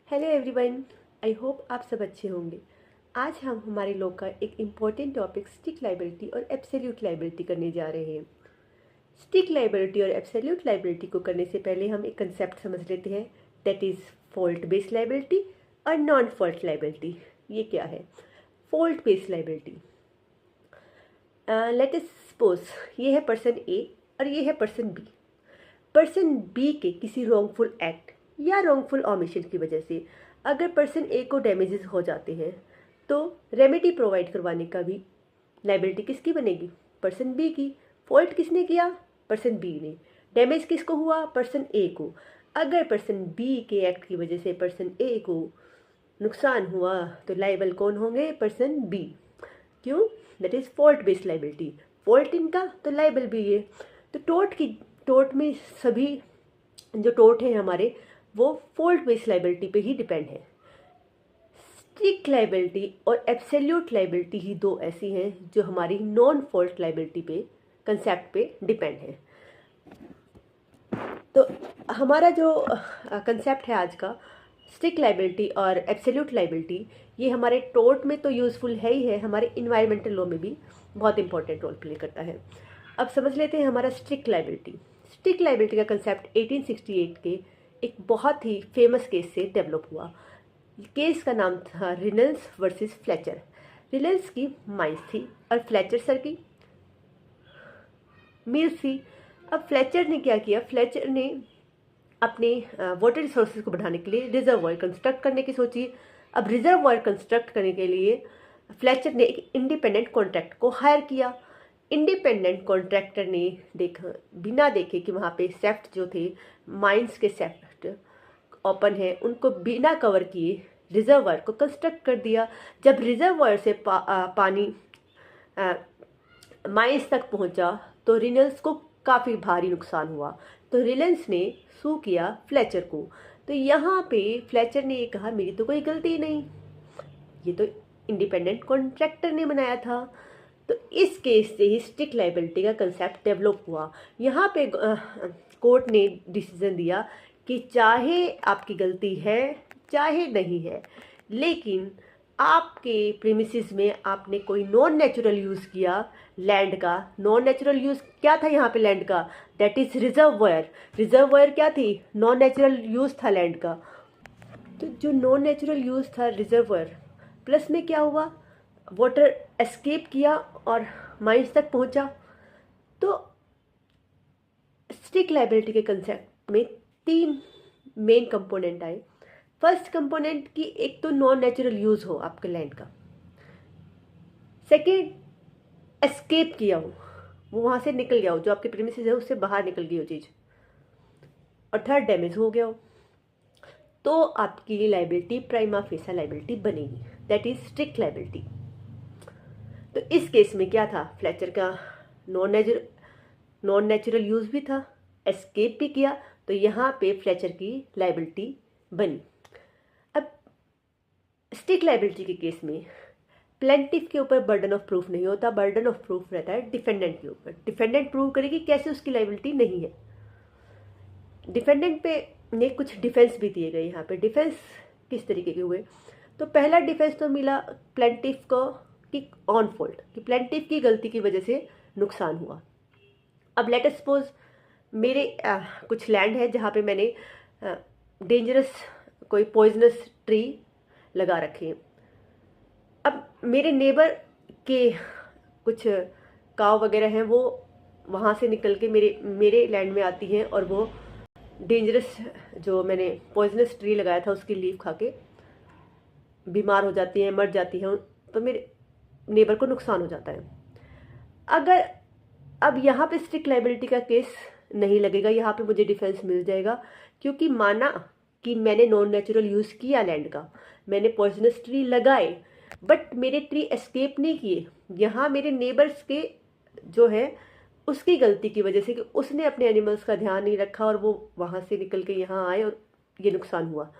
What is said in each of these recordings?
Hello everyone, आई hope आप सब अच्छे होंगे। आज हम हमारे लॉ का एक इम्पॉर्टेंट टॉपिक स्टिक लाइबिलिटी और एब्सोल्यूट लाइबिलिटी करने जा रहे हैं। स्टिक लाइबिलिटी और एब्सोल्यूट लाइबिलिटी को करने से पहले हम एक कंसेप्ट समझ लेते हैं, that is fault based liability और नॉन फॉल्ट लाइबिलिटी। ये क्या है fault based liability? Let us suppose ये है पर्सन ए और ये है पर्सन बी। पर्सन बी के किसी रॉन्गफुल एक्ट या रॉन्गफुल ऑमिशन की वजह से अगर पर्सन ए को डैमेजेस हो जाते हैं तो रेमेडी प्रोवाइड करवाने का भी लाइबिलिटी किसकी बनेगी? पर्सन बी की। फॉल्ट किसने किया? पर्सन बी ने। डैमेज किसको हुआ? पर्सन ए को। अगर पर्सन बी के एक्ट की वजह से पर्सन ए को नुकसान हुआ तो लाइबल कौन होंगे? Person B. क्यों? That is fault based liability. Fault इनका तो लाइबल भी है। तो टोट में सभी जो टोट हैं हमारे वो फॉल्ट बेस्ड लाइबिलिटी पे ही डिपेंड है। स्ट्रिक्ट लाइबिलिटी और एब्सोल्यूट लाइबिलिटी ही दो ऐसी हैं जो हमारी नॉन फॉल्ट लाइबिलिटी पे कंसेप्ट पे डिपेंड है। तो हमारा जो कंसेप्ट है आज का, स्ट्रिक्ट लाइबिलिटी और एब्सोल्यूट लाइबिलिटी, ये हमारे टोट में तो यूज़फुल है ही है, हमारे इन्वायरमेंटल लॉ में भी बहुत इंपॉर्टेंट रोल प्ले करता है। अब समझ लेते हैं हमारा स्ट्रिक्ट लाइबिलिटी। स्ट्रिक्ट लाइबिलिटी का कंसेप्ट 1868 के एक बहुत ही फेमस केस से डेवलप हुआ। केस का नाम था रिनल्स वर्सेस फ्लेचर। रिनल्स की माइंस थी और फ्लेचर सर की मिल्स थी। अब फ्लेचर ने क्या किया? फ्लेचर ने अपने वाटर रिसोर्सेज को बढ़ाने के लिए रिजर्वॉयर कंस्ट्रक्ट करने की सोची। अब रिजर्वॉयर कंस्ट्रक्ट करने के लिए फ्लेचर ने एक इंडिपेंडेंट कॉन्ट्रैक्ट को हायर किया। इंडिपेंडेंट कॉन्ट्रैक्टर ने देखा, बिना देखे कि वहाँ पे सेफ्ट जो थे, माइंस के सेफ्ट ओपन है, उनको बिना कवर किए रिजर्वॉयर को कंस्ट्रक्ट कर दिया। जब रिजर्वॉयर से पानी माइंस तक पहुंचा तो रिनल्स को काफ़ी भारी नुकसान हुआ। तो रिलायंस ने सू किया फ्लेचर को। तो यहाँ पे फ्लेचर ने ये कहा, मेरी तो कोई गलती नहीं, ये तो इंडिपेंडेंट कॉन्ट्रैक्टर ने बनाया था। तो इस केस से ही स्ट्रिक्ट लाइबिलिटी का कंसेप्ट डेवलप हुआ। यहाँ पे कोर्ट ने डिसीजन दिया कि चाहे आपकी गलती है चाहे नहीं है, लेकिन आपके प्रीमिसेस में आपने कोई नॉन नेचुरल यूज़ किया लैंड का। नॉन नेचुरल यूज़ क्या था यहाँ पे लैंड का? That is reservoir. रिजर्वॉयर क्या थी? नॉन नेचुरल यूज़ था लैंड का। तो जो नॉन नेचुरल यूज़ था रिजर्वॉयर, प्लस में क्या हुआ? वाटर एस्केप किया और माइंस तक पहुंचा। तो स्ट्रिक्ट लाइबिलिटी के कंसेप्ट में तीन मेन कंपोनेंट आए। फर्स्ट कंपोनेंट की एक तो नॉन नेचुरल यूज हो आपके लैंड का। सेकेंड, एस्केप किया हो, वो वहां से निकल गया हो, जो आपके प्रीमिसेस है उससे बाहर निकल गई हो चीज। और थर्ड, डैमेज हो गया हो। तो आपकी लाइबिलिटी प्राइमा फेसा लाइबिलिटी बनेगी, दैट इज स्ट्रिक्ट लाइबिलिटी। तो इस केस में क्या था? फ्लेचर का नॉन नेचुरल यूज भी था, एस्केप भी किया, तो यहाँ पे फ्लेचर की लाइबिलिटी बनी। अब स्ट्रिक्ट लाइबिलिटी के केस में प्लेंटिफ के ऊपर बर्डन ऑफ प्रूफ नहीं होता, बर्डन ऑफ प्रूफ रहता है डिफेंडेंट के ऊपर। डिफेंडेंट प्रूव करेगी कैसे उसकी लाइबिलिटी नहीं है। डिफेंडेंट पे ने कुछ डिफेंस भी दिए गए। यहाँ पे डिफेंस किस तरीके के हुए? तो पहला डिफेंस तो मिला प्लेंटिफ को कि ऑन फॉल्ट, कि प्लेंटिफ की गलती की वजह से नुकसान हुआ। अब लेट अस सपोज मेरे कुछ लैंड है जहाँ पे मैंने डेंजरस कोई पॉइजनस ट्री लगा रखे हैं। अब मेरे नेबर के कुछ काव वगैरह हैं, वो वहाँ से निकल के मेरे लैंड में आती हैं और वो डेंजरस जो मैंने पॉइजनस ट्री लगाया था उसकी लीफ खा के बीमार हो जाती हैं, मर जाती हैं, तो मेरे नेबर को नुकसान हो जाता है। अगर अब यहाँ पे स्ट्रिक्ट लाइबिलिटी का केस नहीं लगेगा, यहाँ पे मुझे डिफेंस मिल जाएगा, क्योंकि माना कि मैंने नॉन नेचुरल यूज़ किया लैंड का, मैंने पॉइजनस ट्री लगाए, बट मेरे ट्री एस्केप नहीं किए। यहाँ मेरे नेबर्स के जो है उसकी गलती की वजह से कि उसने अपने एनिमल्स का ध्यान नहीं रखा और वो वहाँ से निकल के यहाँ आए और ये नुकसान हुआ।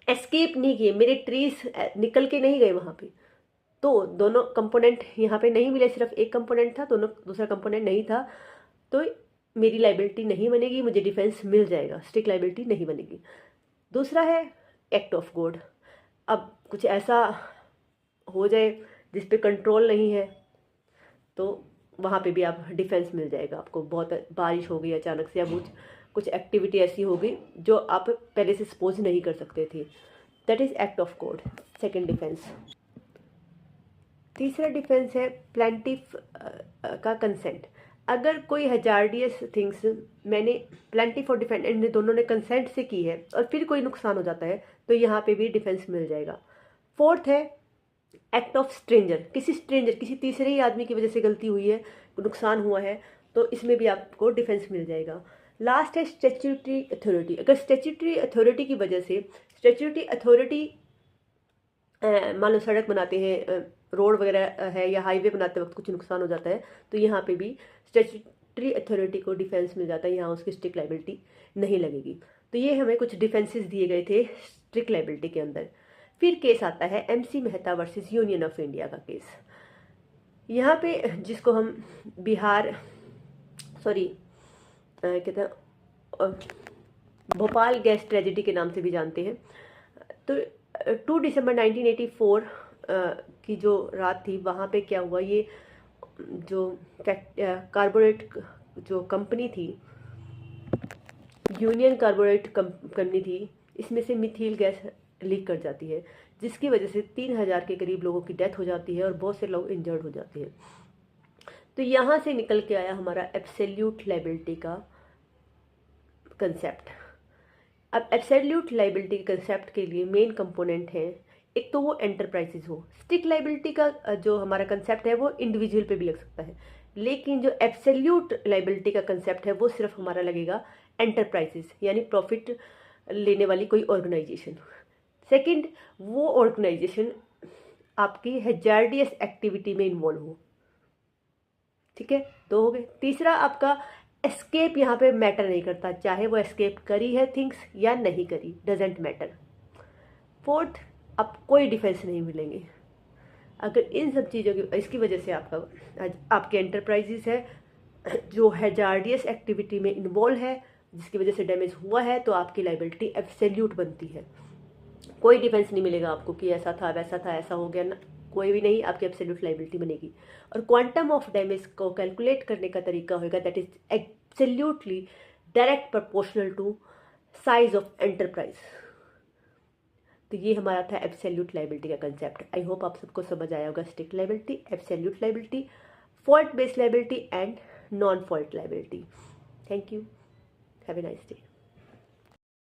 एस्केप नहीं किए, मेरे ट्रीज निकल के नहीं गए वहाँ पे। तो दोनों कंपोनेंट यहाँ पे नहीं मिले, सिर्फ एक कंपोनेंट था, दोनों दूसरा कंपोनेंट नहीं था, तो मेरी लाइबिलिटी नहीं बनेगी, मुझे डिफेंस मिल जाएगा, स्ट्रिक्ट लाइबिलिटी नहीं बनेगी। दूसरा है एक्ट ऑफ गॉड। अब कुछ ऐसा हो जाए जिस पे कंट्रोल नहीं है तो वहाँ पे भी आप डिफेंस मिल जाएगा आपको। बहुत बारिश हो गई अचानक से, या कुछ एक्टिविटी ऐसी हो गई जो आप पहले से सपोज नहीं कर सकते थे, that is act of God, second defence. तीसरा डिफेंस है प्लेंटिफ का कंसेंट। अगर कोई हजार्डियस थिंग्स मैंने प्लेंटिफ और डिफेंट इन दोनों ने कंसेंट से की है और फिर कोई नुकसान हो जाता है तो यहाँ पे भी डिफेंस मिल जाएगा। फोर्थ है एक्ट ऑफ स्ट्रेंजर, किसी तीसरे ही आदमी की वजह से गलती हुई है, नुकसान हुआ है, तो इसमें भी आपको डिफेंस मिल जाएगा। लास्ट है स्टैट्यूटरी अथॉरिटी। अगर स्टैट्यूटरी अथॉरिटी की वजह से, स्टैट्यूटरी अथॉरिटी मान लो सड़क बनाते हैं, रोड वगैरह है, या हाईवे बनाते वक्त कुछ नुकसान हो जाता है, तो यहाँ पे भी स्टैट्यूटरी अथॉरिटी को डिफेंस मिल जाता है, यहाँ उसकी स्ट्रिक्ट लाइबिलिटी नहीं लगेगी। तो ये हमें कुछ डिफेंसेस दिए गए थे स्ट्रिक्ट लाइबिलिटी के अंदर। फिर केस आता है MC Mehta versus union of India का केस। यहाँ पे जिसको हम कहते हैं भोपाल गैस ट्रेजेडी के नाम से भी जानते हैं। तो 2 दिसंबर 1984 की जो रात थी, वहाँ पे क्या हुआ, ये जो कार्बोरेट जो कंपनी थी, यूनियन कार्बोरेट कंपनी थी, इसमें से मिथील गैस लीक कर जाती है, जिसकी वजह से 3000 के करीब लोगों की डेथ हो जाती है और बहुत से लोग इंजर्ड हो जाते हैं। तो यहाँ से निकल के आया हमारा एब्सोल्यूट लायबिलिटी का कंसेप्ट। अब एब्सोल्यूट लायबिलिटी के कंसेप्ट के लिए मेन कंपोनेंट है, एक तो वो एंटरप्राइजेज हो। स्ट्रिक्ट लायबिलिटी का जो हमारा कंसेप्ट है वो इंडिविजुअल पे भी लग सकता है, लेकिन जो एब्सोल्यूट लायबिलिटी का कंसेप्ट है वो सिर्फ हमारा लगेगा एंटरप्राइजेज, यानी प्रॉफिट लेने वाली कोई ऑर्गेनाइजेशन। सेकंड, वो ऑर्गेनाइजेशन आपकी हैजार्डियस एक्टिविटी में इन्वॉल्व हो। ठीक है, 2 हो गए। तीसरा, आपका एस्केप यहाँ पे मैटर नहीं करता, चाहे वो एस्केप करी है थिंग्स या नहीं करी, डजेंट मैटर। फोर्थ, आप कोई डिफेंस नहीं मिलेंगे अगर इन सब चीज़ों की इसकी वजह से आपके एंटरप्राइजेस है जो हैजार्डियस एक्टिविटी में इन्वॉल्व है, जिसकी वजह से डैमेज हुआ है, तो आपकी लायबिलिटी एब्सोल्यूट बनती है। कोई डिफेंस नहीं मिलेगा आपको कि ऐसा था वैसा था ऐसा हो गया ना, कोई भी नहीं, आपकी एब्सोल्यूट लायबिलिटी बनेगी। और क्वांटम ऑफ डैमेज को कैलकुलेट करने का तरीका होगा, that is absolutely direct proportional to size of enterprise. तो ये हमारा था एब्सोल्यूट लायबिलिटी का कंसेप्ट। आई होप आप सबको समझ आया होगा strict liability, absolute liability, fault based liability and non fault liability. Thank you, have a nice day.